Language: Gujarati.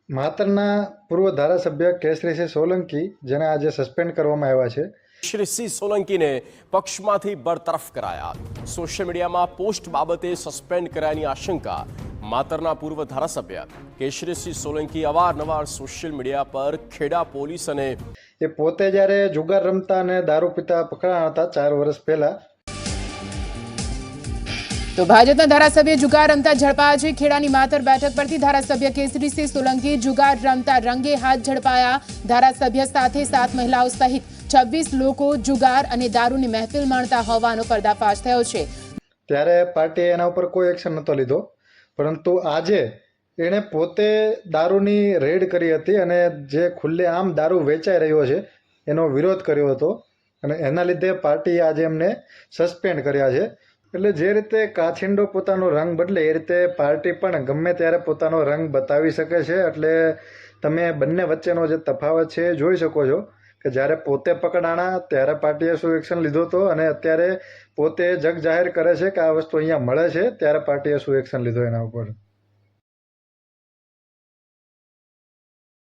માતરના પૂર્વ ધારાસભ્ય કેસરીસિંહ સોલંકી, જેને આજે સસ્પેન્ડ કરવામાં આવ્યા છે, શ્રી સોલંકીને પક્ષમાંથી બરતરફ કરાયા. સોશિયલ મીડિયામાં પોસ્ટ બાબતે સસ્પેન્ડ કરાયાની આશંકા. માતરના પૂર્વ ધારાસભ્ય કેસરીસિંહ સોલંકી અવારનવાર સોશિયલ મીડિયા પર ખેડા પોલીસ અને એ પોતે જ્યારે જુગાર રમતા અને દારૂ પીતા પકડાયા હતા 4 વર્ષ પહેલા. તો ભાજપના ધારાસભ્ય જુગાર રમતા ઝડપાયા છે. ખેડાની માતર બેઠક પરથી ધારાસભ્ય કેસરીસિંહ સોલંકી જુગાર રમતા રંગે હાથ ઝડપાયા. ધારાસભ્ય સાથે 7 મહિલાઓ સહિત 26 લોકો જુગાર અને દારૂની મહેફિલ માણતા હોવાનો પર્દાફાશ થયો છે. ત્યારે પાર્ટીએ એના ઉપર કોઈ એક્શન નહોતો લીધો, પરંતુ આજે એણે પોતે દારૂની રેડ કરી હતી અને જે ખુલ્લેઆમ દારૂ વેચાઈ રહ્યો છે એનો વિરોધ કર્યો હતો અને એના લીધે પાર્ટીએ આજે એમને સસ્પેન્ડ કર્યા છે. એટલે જે રીતે કાછિંડો પોતાનો રંગ બદલે એ રીતે પાર્ટી પણ ગમે ત્યારે પોતાનો રંગ બતાવી શકે છે. એટલે તમે બંને વચ્ચેનો જે તફાવત છે એ જોઈ શકો છો કે જ્યારે પોતે પકડાણા ત્યારે પાર્ટીએ શું એક્શન લીધો હતો અને અત્યારે પોતે જગ જાહેર કરે છે કે આ વસ્તુ અહીંયા મળે છે ત્યારે પાર્ટીએ શું એક્શન લીધો એના ઉપર.